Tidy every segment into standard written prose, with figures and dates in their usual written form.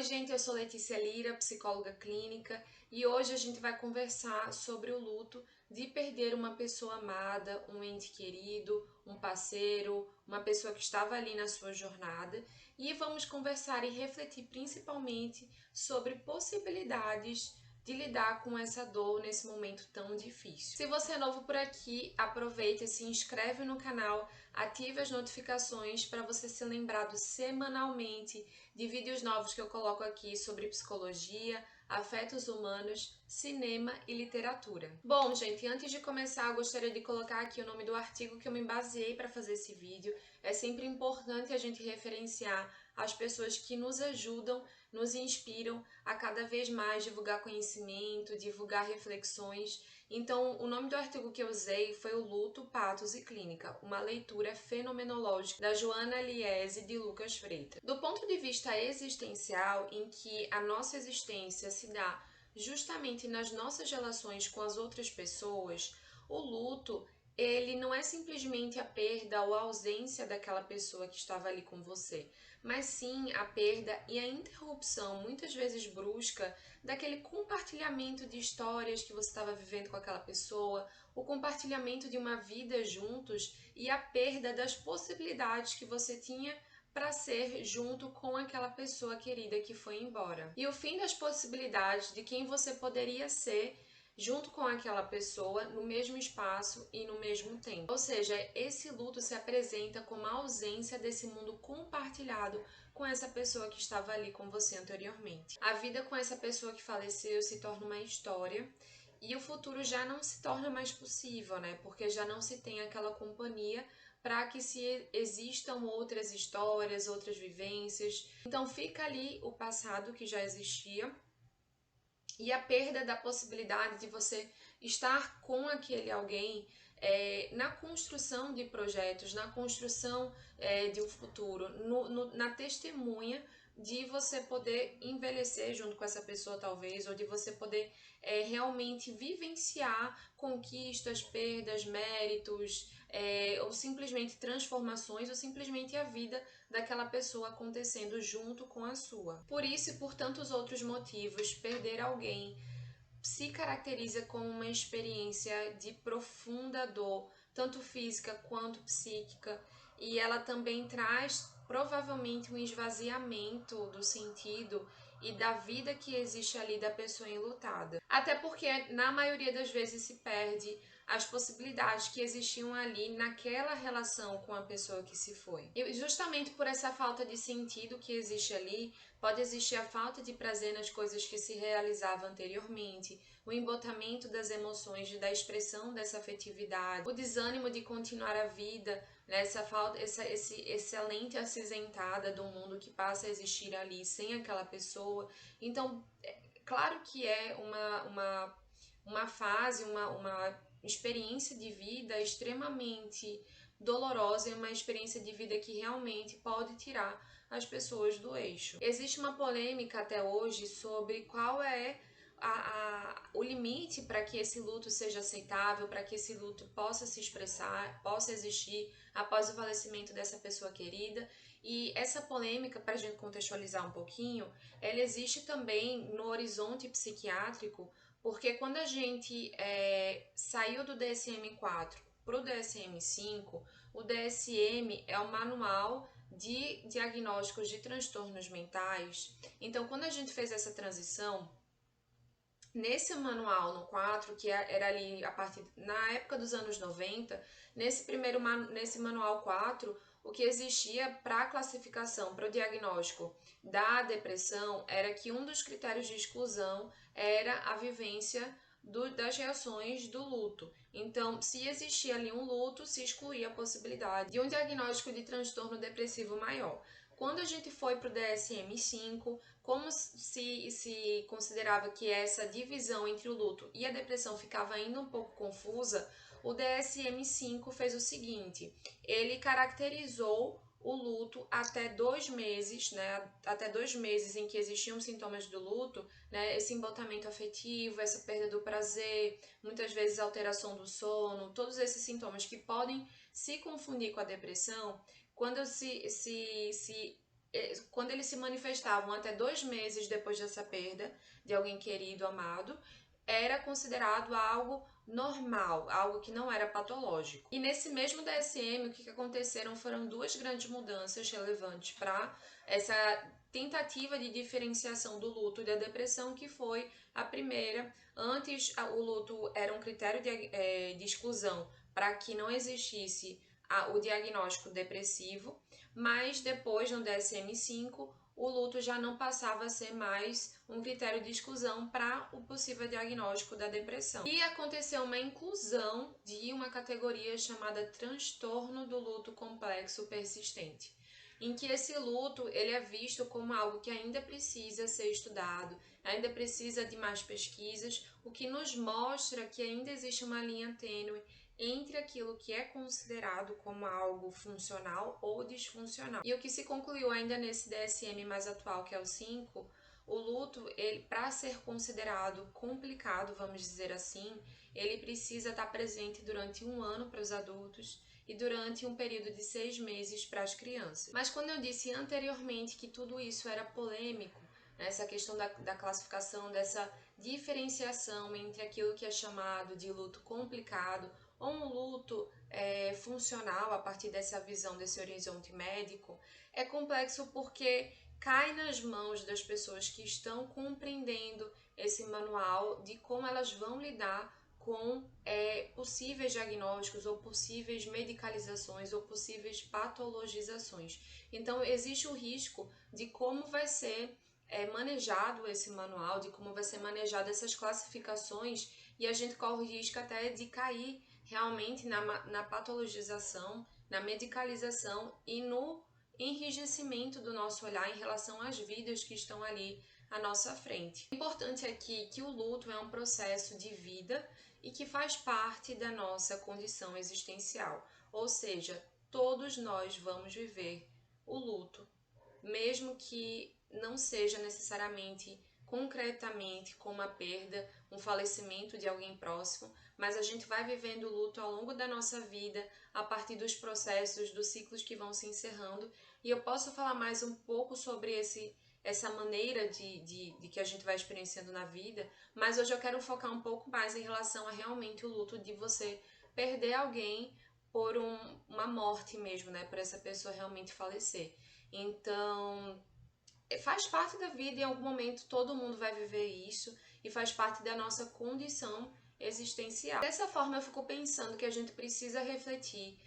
Oi, gente, eu sou Letícia Lira, psicóloga clínica, e hoje a gente vai conversar sobre o luto de perder uma pessoa amada, um ente querido, um parceiro, uma pessoa que estava ali na sua jornada, e vamos conversar e refletir principalmente sobre possibilidades de lidar com essa dor nesse momento tão difícil. Se você é novo por aqui, aproveita e se inscreve no canal, ative as notificações para você ser lembrado semanalmente de vídeos novos que eu coloco aqui sobre psicologia, afetos humanos, cinema e literatura. Bom, gente, antes de começar, eu gostaria de colocar aqui o nome do artigo que eu me baseei para fazer esse vídeo. É sempre importante a gente referenciar as pessoas que nos ajudam, nos inspiram a cada vez mais divulgar conhecimento, divulgar reflexões. Então, o nome do artigo que eu usei foi O Luto, Patos e Clínica, uma leitura fenomenológica da Joana Liese de Lucas Freitas. Do ponto de vista existencial, em que a nossa existência se dá justamente nas nossas relações com as outras pessoas, o luto ele não é simplesmente a perda ou a ausência daquela pessoa que estava ali com você, mas sim a perda e a interrupção, muitas vezes brusca, daquele compartilhamento de histórias que você estava vivendo com aquela pessoa, o compartilhamento de uma vida juntos e a perda das possibilidades que você tinha para ser junto com aquela pessoa querida que foi embora. E o fim das possibilidades de quem você poderia ser junto com aquela pessoa no mesmo espaço e no mesmo tempo. Ou seja, esse luto se apresenta como a ausência desse mundo compartilhado com essa pessoa que estava ali com você anteriormente. A vida com essa pessoa que faleceu se torna uma história e o futuro já não se torna mais possível, né? Porque já não se tem aquela companhia para que se existam outras histórias, outras vivências. Então fica ali o passado que já existia e a perda da possibilidade de você estar com aquele alguém na construção de projetos, na construção de um futuro, na testemunha de você poder envelhecer junto com essa pessoa, talvez, ou de você poder realmente vivenciar conquistas, perdas, méritos, ou simplesmente transformações, ou simplesmente a vida daquela pessoa acontecendo junto com a sua. Por isso e por tantos outros motivos, perder alguém se caracteriza como uma experiência de profunda dor, tanto física quanto psíquica, e ela também traz provavelmente um esvaziamento do sentido e da vida que existe ali da pessoa enlutada. Até porque na maioria das vezes se perde as possibilidades que existiam ali naquela relação com a pessoa que se foi. E justamente por essa falta de sentido que existe ali, pode existir a falta de prazer nas coisas que se realizavam anteriormente, o embotamento das emoções, da expressão dessa afetividade, o desânimo de continuar a vida, né? Essa lente acinzentada do mundo que passa a existir ali sem aquela pessoa. Então, claro que é uma fase, uma experiência de vida extremamente dolorosa e uma experiência de vida que realmente pode tirar as pessoas do eixo. Existe uma polêmica até hoje sobre qual é o limite para que esse luto seja aceitável, para que esse luto possa se expressar, possa existir após o falecimento dessa pessoa querida. E essa polêmica, para a gente contextualizar um pouquinho, ela existe também no horizonte psiquiátrico, porque quando a gente saiu do DSM-4 para o DSM-5, o DSM é o Manual de Diagnósticos de Transtornos Mentais. Então, quando a gente fez essa transição, nesse manual, no 4, que era ali na época dos anos 90, nesse manual 4, o que existia para a classificação, para o diagnóstico da depressão, era que um dos critérios de exclusão era a vivência das reações do luto. Então, se existia ali um luto, se excluía a possibilidade de um diagnóstico de transtorno depressivo maior. Quando a gente foi para o DSM-5, como se considerava que essa divisão entre o luto e a depressão ficava ainda um pouco confusa, o DSM-5 fez o seguinte: ele caracterizou o luto até 2 meses, né? Até 2 meses em que existiam sintomas do luto, né? Esse embotamento afetivo, essa perda do prazer, muitas vezes alteração do sono, todos esses sintomas que podem se confundir com a depressão, quando se quando eles se manifestavam até 2 meses depois dessa perda de alguém querido, amado, era considerado algo normal, algo que não era patológico. E nesse mesmo DSM, o que aconteceram foram duas grandes mudanças relevantes para essa tentativa de diferenciação do luto e da depressão, que foi a primeira. Antes, o luto era um critério de exclusão para que não existisse o diagnóstico depressivo, mas depois, no DSM-5, o luto já não passava a ser mais um critério de exclusão para o possível diagnóstico da depressão. E aconteceu uma inclusão de uma categoria chamada transtorno do luto complexo persistente, em que esse luto ele é visto como algo que ainda precisa ser estudado, ainda precisa de mais pesquisas, o que nos mostra que ainda existe uma linha tênue entre aquilo que é considerado como algo funcional ou disfuncional. E o que se concluiu ainda nesse DSM mais atual, que é o 5, o luto, ele, para ser considerado complicado, vamos dizer assim, ele precisa estar presente durante 1 ano para os adultos e durante um período de 6 meses para as crianças. Mas quando eu disse anteriormente que tudo isso era polêmico, essa questão da classificação, dessa diferenciação entre aquilo que é chamado de luto complicado ou um luto funcional a partir dessa visão, desse horizonte médico, é complexo porque cai nas mãos das pessoas que estão compreendendo esse manual de como elas vão lidar com possíveis diagnósticos ou possíveis medicalizações ou possíveis patologizações. Então, existe o risco de como vai ser manejado esse manual, de como vai ser manejado essas classificações, e a gente corre o risco até de cair realmente na patologização, na medicalização e no enrijecimento do nosso olhar em relação às vidas que estão ali à nossa frente. O importante aqui é que o luto é um processo de vida e que faz parte da nossa condição existencial, ou seja, todos nós vamos viver o luto, mesmo que não seja necessariamente concretamente como a perda, um falecimento de alguém próximo, mas a gente vai vivendo o luto ao longo da nossa vida, a partir dos processos, dos ciclos que vão se encerrando. E eu posso falar mais um pouco sobre essa maneira de que a gente vai experienciando na vida, mas hoje eu quero focar um pouco mais em relação a realmente o luto de você perder alguém por uma morte mesmo, né? Por essa pessoa realmente falecer. Então, faz parte da vida, em algum momento todo mundo vai viver isso e faz parte da nossa condição existencial. Dessa forma, eu fico pensando que a gente precisa refletir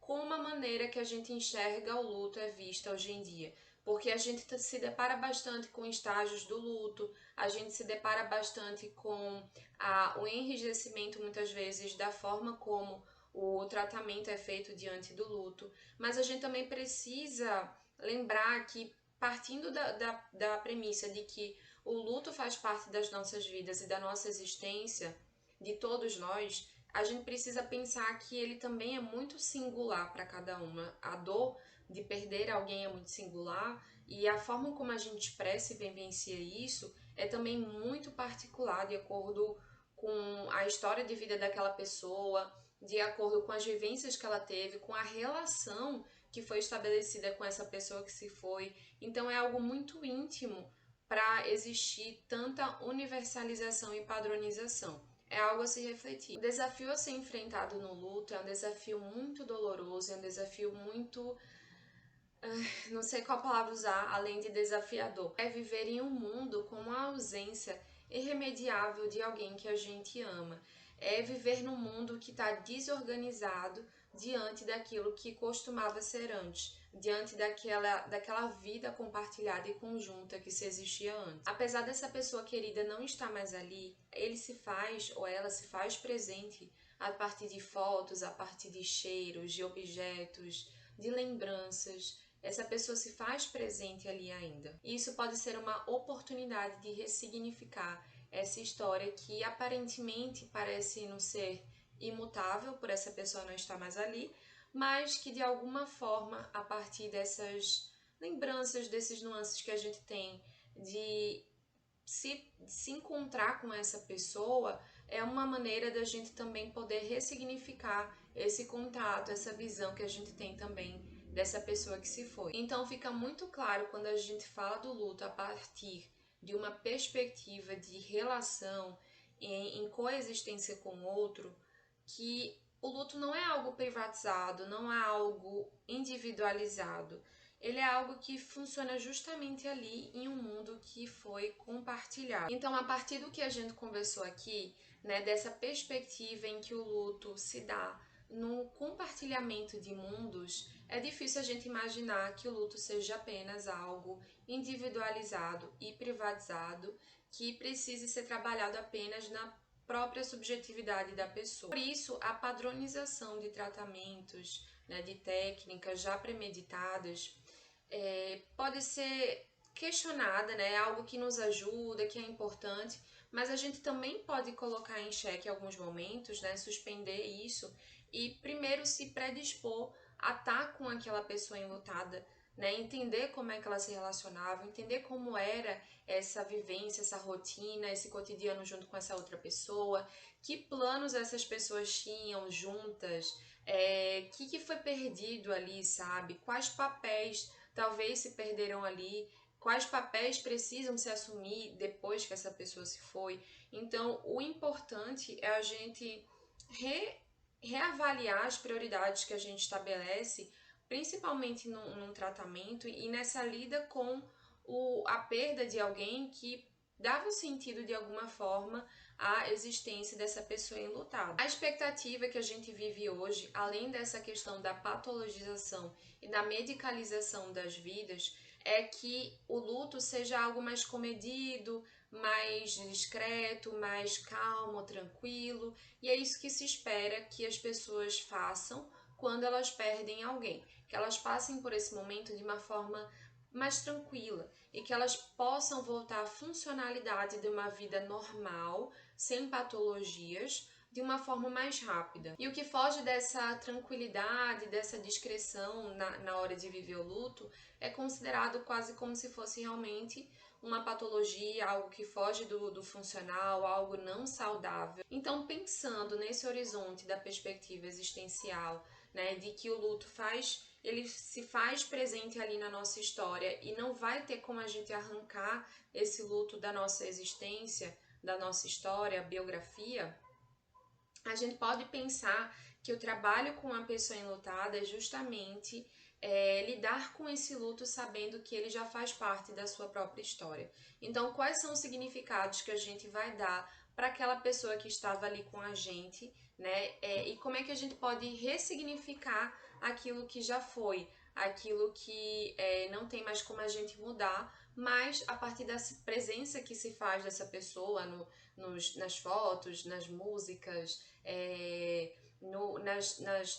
como a maneira que a gente enxerga o luto é vista hoje em dia. Porque a gente se depara bastante com estágios do luto, a gente se depara bastante com o enrijecimento, muitas vezes, da forma como o tratamento é feito diante do luto, mas a gente também precisa lembrar que, partindo da premissa de que o luto faz parte das nossas vidas e da nossa existência, de todos nós, a gente precisa pensar que ele também é muito singular para cada uma. A dor de perder alguém é muito singular e a forma como a gente expressa e vivencia isso é também muito particular, de acordo com a história de vida daquela pessoa, de acordo com as vivências que ela teve, com a relação que foi estabelecida com essa pessoa que se foi. Então é algo muito íntimo para existir tanta universalização e padronização. É algo a se refletir. O desafio a ser enfrentado no luto é um desafio muito doloroso, é um desafio muito... não sei qual palavra usar, além de desafiador. É viver em um mundo com a ausência irremediável de alguém que a gente ama. É viver num mundo que está desorganizado diante daquilo que costumava ser antes, diante daquela vida compartilhada e conjunta que se existia antes. Apesar dessa pessoa querida não estar mais ali, ele se faz ou ela se faz presente a partir de fotos, a partir de cheiros, de objetos, de lembranças. Essa pessoa se faz presente ali ainda. E isso pode ser uma oportunidade de ressignificar essa história que aparentemente parece não ser imutável por essa pessoa não estar mais ali, mas que de alguma forma, a partir dessas lembranças, desses nuances que a gente tem de se encontrar com essa pessoa, é uma maneira da gente também poder ressignificar esse contato, essa visão que a gente tem também dessa pessoa que se foi. Então fica muito claro quando a gente fala do luto a partir de uma perspectiva de relação em coexistência com o outro, que o luto não é algo privatizado, não é algo individualizado. Ele é algo que funciona justamente ali em um mundo que foi compartilhado. Então, a partir do que a gente conversou aqui, né, dessa perspectiva em que o luto se dá no compartilhamento de mundos, é difícil a gente imaginar que o luto seja apenas algo individualizado e privatizado que precise ser trabalhado apenas na própria subjetividade da pessoa. Por isso, a padronização de tratamentos, né, de técnicas já premeditadas, pode ser questionada, né, algo que nos ajuda, que é importante, mas a gente também pode colocar em xeque em alguns momentos, né, suspender isso e primeiro se predispor a estar com aquela pessoa enlutada, né, entender como é que ela se relacionava, entender como era essa vivência, essa rotina, esse cotidiano junto com essa outra pessoa, que planos essas pessoas tinham juntas, que foi perdido ali, sabe? Quais papéis talvez se perderam ali, quais papéis precisam se assumir depois que essa pessoa se foi. Então, o importante é a gente reavaliar as prioridades que a gente estabelece, principalmente num tratamento e nessa lida com a perda de alguém que dava sentido de alguma forma à existência dessa pessoa enlutada. A expectativa que a gente vive hoje, além dessa questão da patologização e da medicalização das vidas, é que o luto seja algo mais comedido, mais discreto, mais calmo, tranquilo, e é isso que se espera que as pessoas façam quando elas perdem alguém, que elas passem por esse momento de uma forma mais tranquila e que elas possam voltar à funcionalidade de uma vida normal, sem patologias, de uma forma mais rápida. E o que foge dessa tranquilidade, dessa discrição na hora de viver o luto, é considerado quase como se fosse realmente uma patologia, algo que foge do funcional, algo não saudável. Então, pensando nesse horizonte da perspectiva existencial, né, de que o luto ele se faz presente ali na nossa história e não vai ter como a gente arrancar esse luto da nossa existência, da nossa história, biografia, a gente pode pensar que o trabalho com a pessoa enlutada é justamente lidar com esse luto sabendo que ele já faz parte da sua própria história. Então, quais são os significados que a gente vai dar para aquela pessoa que estava ali com a gente, né? E como é que a gente pode ressignificar aquilo que já foi, aquilo que não tem mais como a gente mudar, mas a partir dessa presença que se faz dessa pessoa nas fotos, nas músicas,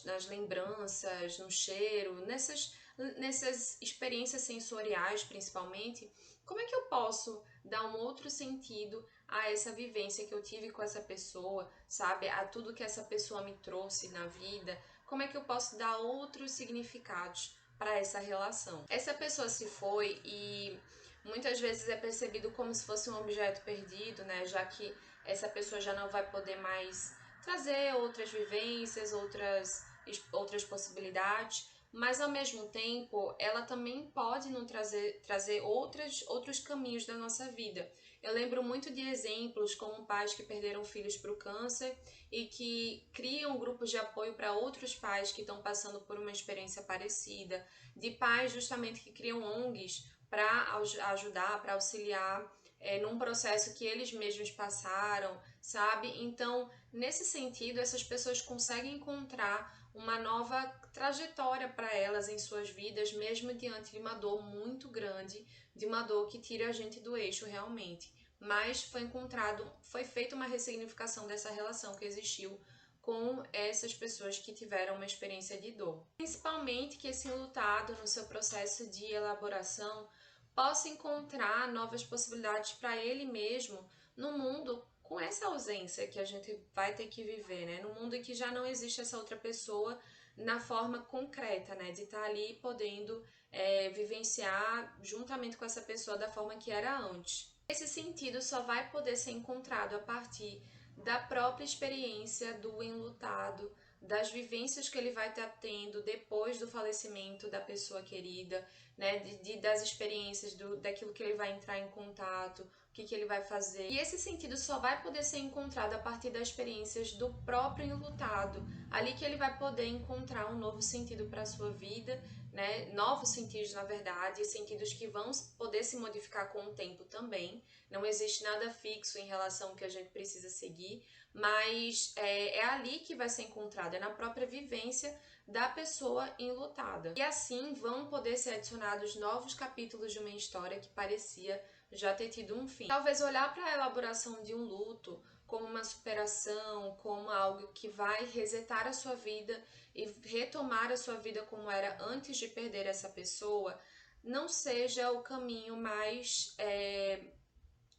nas lembranças, no cheiro, nessas experiências sensoriais principalmente, como é que eu posso dar um outro sentido a essa vivência que eu tive com essa pessoa, sabe? A tudo que essa pessoa me trouxe na vida, como é que eu posso dar outros significados para essa relação? Essa pessoa se foi e muitas vezes é percebido como se fosse um objeto perdido, né? Já que essa pessoa já não vai poder mais trazer outras vivências, outras possibilidades, mas ao mesmo tempo ela também pode nos trazer outros caminhos da nossa vida. Eu lembro muito de exemplos como pais que perderam filhos para o câncer e que criam grupos de apoio para outros pais que estão passando por uma experiência parecida, de pais justamente que criam ONGs para ajudar, para auxiliar num processo que eles mesmos passaram, sabe? Então, nesse sentido, essas pessoas conseguem encontrar uma nova trajetória para elas em suas vidas, mesmo diante de uma dor muito grande, de uma dor que tira a gente do eixo realmente. Mas foi feita uma ressignificação dessa relação que existiu com essas pessoas que tiveram uma experiência de dor. Principalmente que esse enlutado, no seu processo de elaboração, possa encontrar novas possibilidades para ele mesmo no mundo com essa ausência que a gente vai ter que viver, né? No mundo em que já não existe essa outra pessoa na forma concreta, né? De estar ali podendo vivenciar juntamente com essa pessoa da forma que era antes. Esse sentido só vai poder ser encontrado a partir da própria experiência do enlutado, das vivências que ele vai estar tendo depois do falecimento da pessoa querida, né? Das experiências, daquilo que ele vai entrar em contato, o que ele vai fazer. E esse sentido só vai poder ser encontrado a partir das experiências do próprio enlutado. Ali que ele vai poder encontrar um novo sentido para a sua vida, né? Novos sentidos, na verdade, sentidos que vão poder se modificar com o tempo também. Não existe nada fixo em relação ao que a gente precisa seguir, mas é ali que vai ser encontrado, é na própria vivência da pessoa enlutada. E assim vão poder ser adicionados novos capítulos de uma história que parecia já ter tido um fim. Talvez olhar para a elaboração de um luto como uma superação, como algo que vai resetar a sua vida e retomar a sua vida como era antes de perder essa pessoa, não seja o caminho mais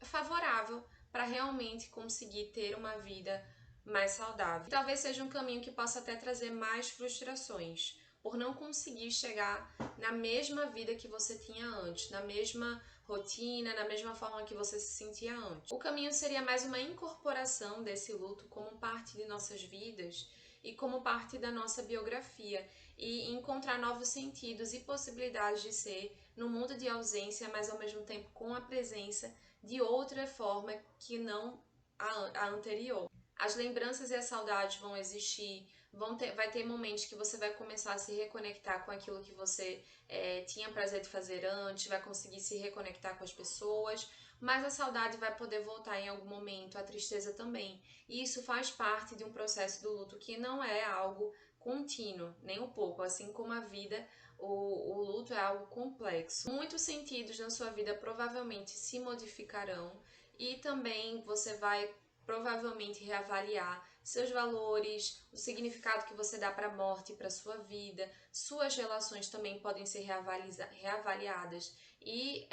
favorável para realmente conseguir ter uma vida mais saudável. Talvez seja um caminho que possa até trazer mais frustrações, por não conseguir chegar na mesma vida que você tinha antes, na mesma rotina, na mesma forma que você se sentia antes. O caminho seria mais uma incorporação desse luto como parte de nossas vidas e como parte da nossa biografia, e encontrar novos sentidos e possibilidades de ser no mundo de ausência, mas ao mesmo tempo com a presença de outra forma que não a anterior. As lembranças e as saudades vão existir, vai ter momentos que você vai começar a se reconectar com aquilo que você tinha prazer de fazer antes, vai conseguir se reconectar com as pessoas, mas a saudade vai poder voltar em algum momento, a tristeza também. E isso faz parte de um processo do luto que não é algo contínuo, nem um pouco, assim como a vida. O luto é algo complexo. Muitos sentidos na sua vida provavelmente se modificarão e também você vai provavelmente reavaliar seus valores, o significado que você dá para a morte e para a sua vida. Suas relações também podem ser reavaliadas e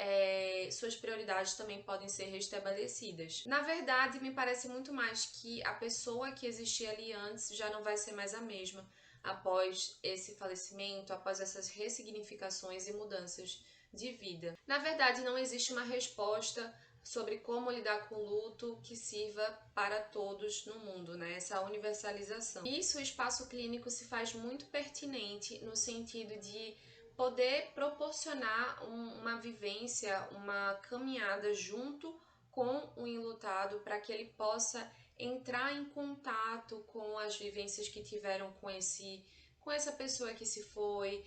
suas prioridades também podem ser restabelecidas. Na verdade, me parece muito mais que a pessoa que existia ali antes já não vai ser mais a mesma após esse falecimento, após essas ressignificações e mudanças de vida. Na verdade, não existe uma resposta sobre como lidar com o luto que sirva para todos no mundo, né? Essa universalização. Isso, o espaço clínico se faz muito pertinente no sentido de poder proporcionar uma vivência, uma caminhada junto com o enlutado para que ele possa entrar em contato com as vivências que tiveram com essa pessoa que se foi,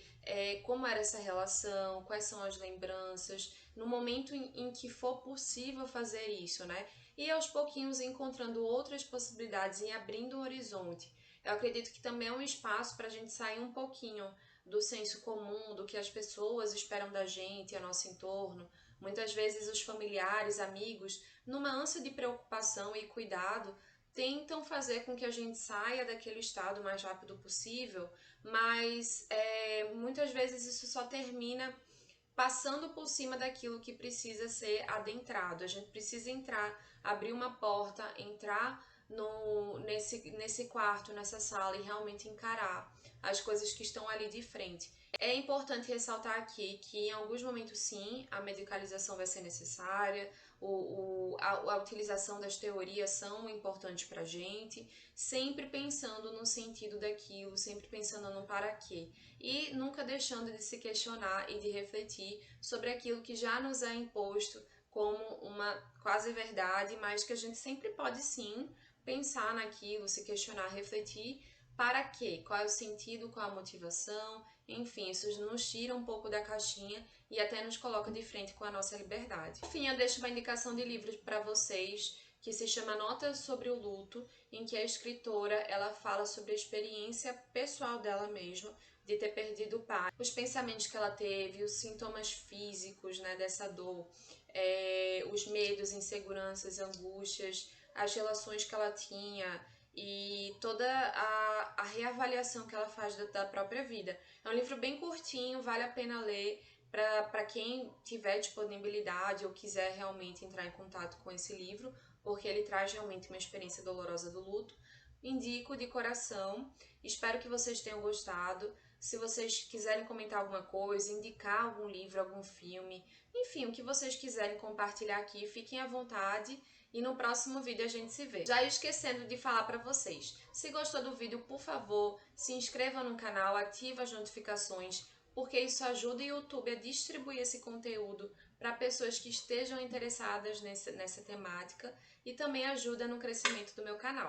como era essa relação, quais são as lembranças, no momento em que for possível fazer isso, né? E aos pouquinhos encontrando outras possibilidades e abrindo o horizonte. Eu acredito que também é um espaço para a gente sair um pouquinho do senso comum, do que as pessoas esperam da gente, ao nosso entorno. Muitas vezes os familiares, amigos, numa ânsia de preocupação e cuidado, tentam fazer com que a gente saia daquele estado o mais rápido possível, mas muitas vezes isso só termina passando por cima daquilo que precisa ser adentrado. A gente precisa entrar, abrir uma porta, entrar nesse quarto, nessa sala e realmente encarar as coisas que estão ali de frente. É importante ressaltar aqui que em alguns momentos sim, a medicalização vai ser necessária, a utilização das teorias são importantes para a gente, sempre pensando no sentido daquilo, sempre pensando no para quê. E nunca deixando de se questionar e de refletir sobre aquilo que já nos é imposto como uma quase verdade, mas que a gente sempre pode sim pensar naquilo, se questionar, refletir para quê? Qual é o sentido, qual a motivação, enfim, isso nos tira um pouco da caixinha e até nos coloca de frente com a nossa liberdade. Enfim, eu deixo uma indicação de livro para vocês que se chama Notas sobre o Luto, em que a escritora ela fala sobre a experiência pessoal dela mesma de ter perdido o pai, os pensamentos que ela teve, os sintomas físicos, né, dessa dor, os medos, inseguranças, angústias, as relações que ela tinha e toda a reavaliação que ela faz da própria vida. É um livro bem curtinho, vale a pena ler para quem tiver disponibilidade ou quiser realmente entrar em contato com esse livro, porque ele traz realmente uma experiência dolorosa do luto. Indico de coração, espero que vocês tenham gostado. Se vocês quiserem comentar alguma coisa, indicar algum livro, algum filme, enfim, o que vocês quiserem compartilhar aqui, fiquem à vontade. E no próximo vídeo a gente se vê. Já esquecendo de falar para vocês, se gostou do vídeo, por favor, se inscreva no canal, ative as notificações, porque isso ajuda o YouTube a distribuir esse conteúdo para pessoas que estejam interessadas nessa temática e também ajuda no crescimento do meu canal.